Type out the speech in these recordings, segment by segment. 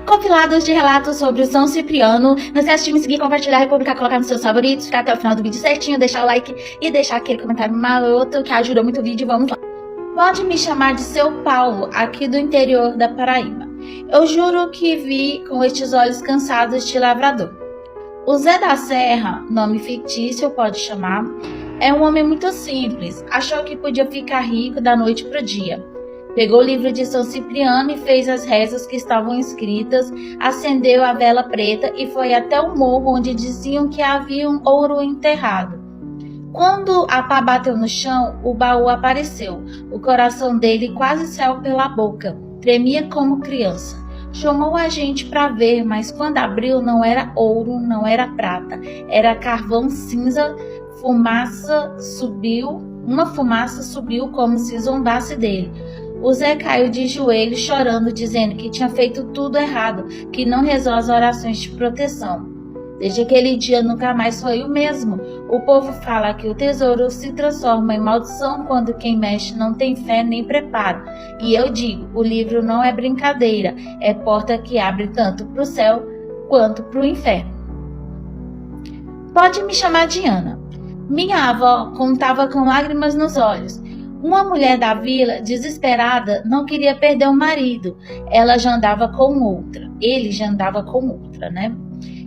compilados de relatos sobre o São Cipriano. Não esquece de me seguir, compartilhar, republicar, colocar nos seus favoritos, ficar até o final do vídeo certinho, deixar o like e deixar aquele comentário maroto que ajuda muito o vídeo. Vamos lá. Pode me chamar de Seu Paulo, aqui do interior da Paraíba. Eu juro que vi com estes olhos cansados de lavrador. O Zé da Serra, nome fictício pode chamar, é um homem muito simples. Achou que podia ficar rico da noite pro dia. Pegou o livro de São Cipriano e fez as rezas que estavam escritas, acendeu a vela preta e foi até o morro onde diziam que havia um ouro enterrado. Quando a pá bateu no chão, o baú apareceu. O coração dele quase saiu pela boca, tremia como criança. Chamou a gente para ver, mas quando abriu não era ouro, não era prata, era carvão cinza. Uma fumaça subiu como se zombasse dele. O Zé caiu de joelhos chorando, dizendo que tinha feito tudo errado, que não rezou as orações de proteção. Desde aquele dia nunca mais foi o mesmo. O povo fala que o tesouro se transforma em maldição quando quem mexe não tem fé nem preparo. E eu digo, o livro não é brincadeira, é porta que abre tanto para o céu quanto para o inferno. Pode me chamar de Ana. Minha avó contava com lágrimas nos olhos. Uma mulher da vila, desesperada, não queria perder o marido. Ela já andava com outra. Ele já andava com outra, né?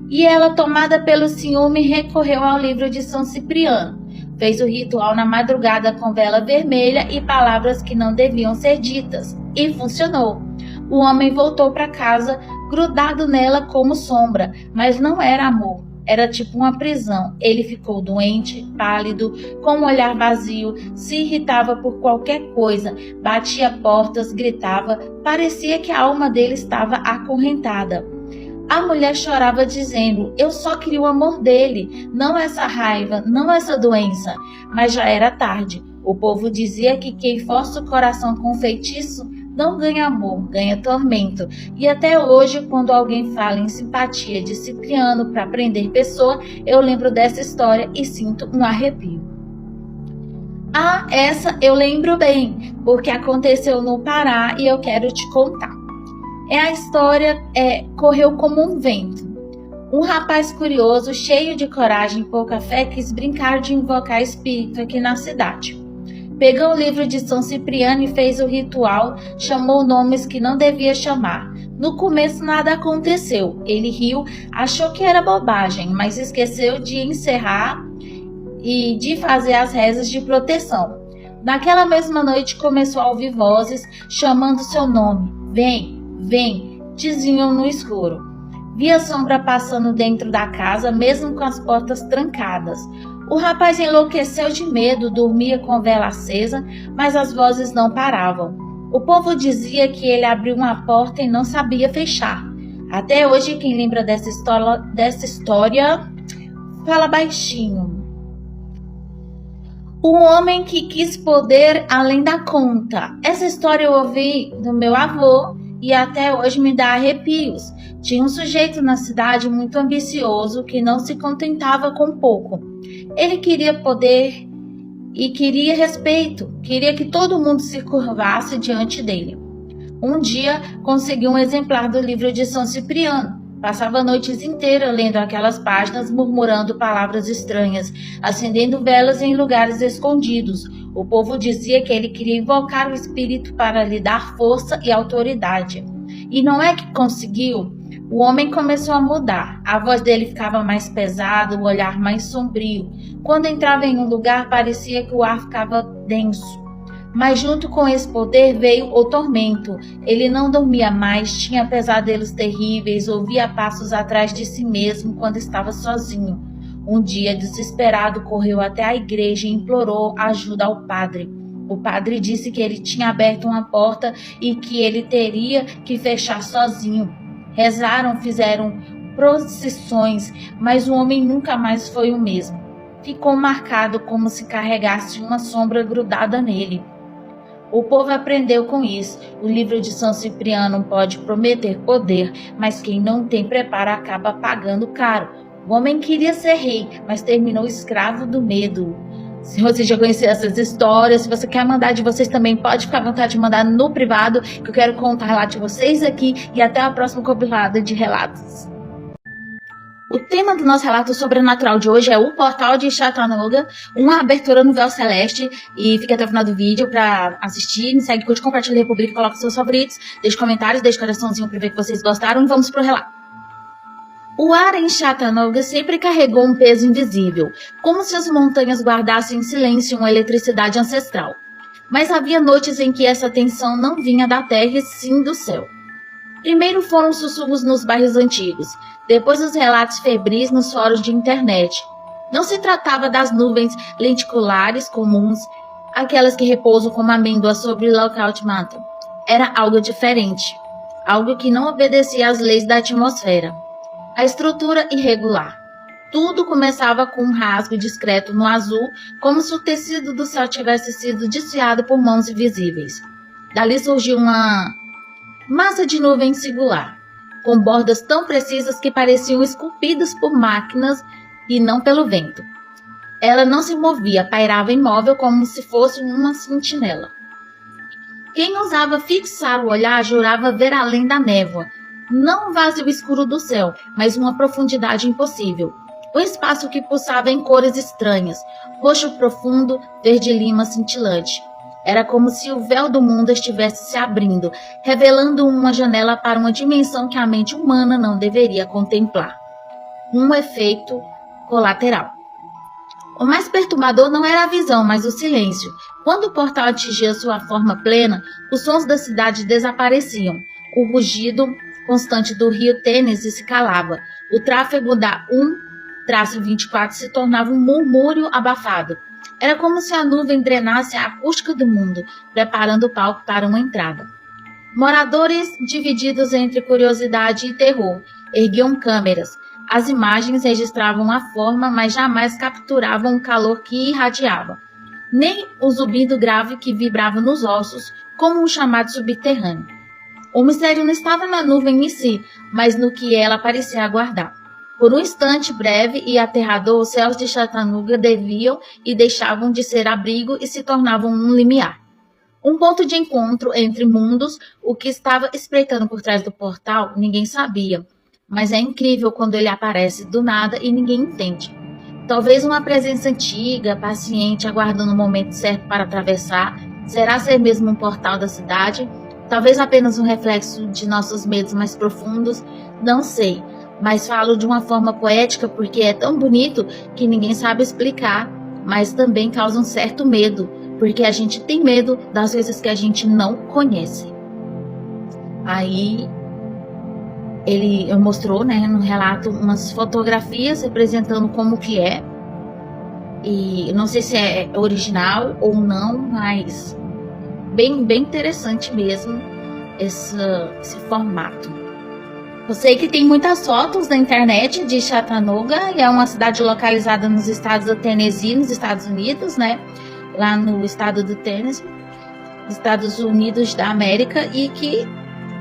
E ela, tomada pelo ciúme, recorreu ao livro de São Cipriano. Fez o ritual na madrugada com vela vermelha e palavras que não deviam ser ditas. E funcionou. O homem voltou para casa, grudado nela como sombra, mas não era amor. Era tipo uma prisão. Ele ficou doente, pálido, com um olhar vazio, se irritava por qualquer coisa, batia portas, gritava, parecia que a alma dele estava acorrentada. A mulher chorava dizendo, eu só queria o amor dele, não essa raiva, não essa doença. Mas já era tarde. O povo dizia que quem força o coração com feitiço não ganha amor, ganha tormento. E até hoje, quando alguém fala em simpatia de Cipriano para prender pessoa, eu lembro dessa história e sinto um arrepio. Ah, essa eu lembro bem, porque aconteceu no Pará e eu quero te contar. A história correu como um vento. Um rapaz curioso, cheio de coragem e pouca fé, quis brincar de invocar espírito aqui na cidade. Pegou o livro de São Cipriano e fez o ritual, chamou nomes que não devia chamar. No começo nada aconteceu. Ele riu, achou que era bobagem, mas esqueceu de encerrar e de fazer as rezas de proteção. Naquela mesma noite começou a ouvir vozes chamando seu nome. Vem, vem, diziam no escuro. Via sombra passando dentro da casa, mesmo com as portas trancadas. O rapaz enlouqueceu de medo, dormia com vela acesa, mas as vozes não paravam. O povo dizia que ele abriu uma porta e não sabia fechar. Até hoje, quem lembra dessa história fala baixinho. O homem que quis poder além da conta. Essa história eu ouvi do meu avô e até hoje me dá arrepios. Tinha um sujeito na cidade muito ambicioso que não se contentava com pouco. Ele queria poder e queria respeito, queria que todo mundo se curvasse diante dele. Um dia conseguiu um exemplar do livro de São Cipriano. Passava noites inteiras lendo aquelas páginas, murmurando palavras estranhas, acendendo velas em lugares escondidos. O povo dizia que ele queria invocar o espírito para lhe dar força e autoridade. E não é que conseguiu? O homem começou a mudar. A voz dele ficava mais pesada, o olhar mais sombrio. Quando entrava em um lugar, parecia que o ar ficava denso. Mas junto com esse poder veio o tormento. Ele não dormia mais, tinha pesadelos terríveis, ouvia passos atrás de si mesmo quando estava sozinho. Um dia, desesperado, correu até a igreja e implorou ajuda ao padre. O padre disse que ele tinha aberto uma porta e que ele teria que fechar sozinho. Rezaram, fizeram procissões, mas o homem nunca mais foi o mesmo. Ficou marcado como se carregasse uma sombra grudada nele. O povo aprendeu com isso. O livro de São Cipriano pode prometer poder, mas quem não tem preparo acaba pagando caro. O homem queria ser rei, mas terminou escravo do medo. Se você já conhecer essas histórias, se você quer mandar de vocês também, pode ficar à vontade de mandar no privado, que eu quero contar o relato de vocês aqui, e até a próxima compilada de relatos. O tema do nosso relato sobrenatural de hoje é o Portal de Chattanooga, uma abertura no véu celeste, e fica até o final do vídeo para assistir. Me segue, curte, compartilha, republica, coloca seus favoritos, deixe comentários, deixe coraçãozinho para ver que vocês gostaram, e vamos pro relato. O ar em Chattanooga sempre carregou um peso invisível, como se as montanhas guardassem em silêncio uma eletricidade ancestral. Mas havia noites em que essa tensão não vinha da terra e sim do céu. Primeiro foram os sussurros nos bairros antigos, depois os relatos febris nos fóruns de internet. Não se tratava das nuvens lenticulares comuns, aquelas que repousam como amêndoas sobre Lookout Mountain. Era algo diferente, algo que não obedecia às leis da atmosfera. A estrutura irregular. Tudo começava com um rasgo discreto no azul, como se o tecido do céu tivesse sido desfiado por mãos invisíveis. Dali surgiu uma massa de nuvem singular, com bordas tão precisas que pareciam esculpidas por máquinas e não pelo vento. Ela não se movia, pairava imóvel como se fosse uma sentinela. Quem ousava fixar o olhar jurava ver além da névoa, não um vazio escuro do céu, mas uma profundidade impossível. Um espaço que pulsava em cores estranhas, roxo profundo, verde-lima cintilante. Era como se o véu do mundo estivesse se abrindo, revelando uma janela para uma dimensão que a mente humana não deveria contemplar. Um efeito colateral. O mais perturbador não era a visão, mas o silêncio. Quando o portal atingia sua forma plena, os sons da cidade desapareciam. O rugido constante do rio Tennessee se calava. O tráfego da 1-24 se tornava um murmúrio abafado. Era como se a nuvem drenasse a acústica do mundo, preparando o palco para uma entrada. Moradores, divididos entre curiosidade e terror, erguiam câmeras. As imagens registravam a forma, mas jamais capturavam o calor que irradiava, nem o zumbido grave que vibrava nos ossos, como um chamado subterrâneo. O mistério não estava na nuvem em si, mas no que ela parecia aguardar. Por um instante breve e aterrador, os céus de Chattanooga deviam e deixavam de ser abrigo e se tornavam um limiar. Um ponto de encontro entre mundos. O que estava espreitando por trás do portal, ninguém sabia. Mas é incrível quando ele aparece do nada e ninguém entende. Talvez uma presença antiga, paciente, aguardando o momento certo para atravessar. Será ser mesmo um portal da cidade? Talvez apenas um reflexo de nossos medos mais profundos? Não sei. Mas falo de uma forma poética porque é tão bonito que ninguém sabe explicar, mas também causa um certo medo, porque a gente tem medo das coisas que a gente não conhece. Aí ele mostrou, no relato, umas fotografias representando como que é, e não sei se é original ou não, mas bem interessante mesmo esse formato. Eu sei que tem muitas fotos na internet de Chattanooga, e é uma cidade localizada nos estados do Tennessee, nos Estados Unidos, lá no estado do Tennessee, Estados Unidos da América, e que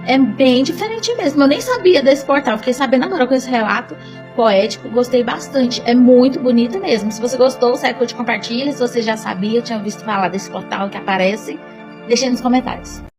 é bem diferente mesmo. Eu nem sabia desse portal, fiquei sabendo agora com esse relato poético, gostei bastante, é muito bonito mesmo. Se você gostou, segue, curte, compartilha. Se você já sabia, tinha visto falar desse portal que aparece, deixe nos comentários.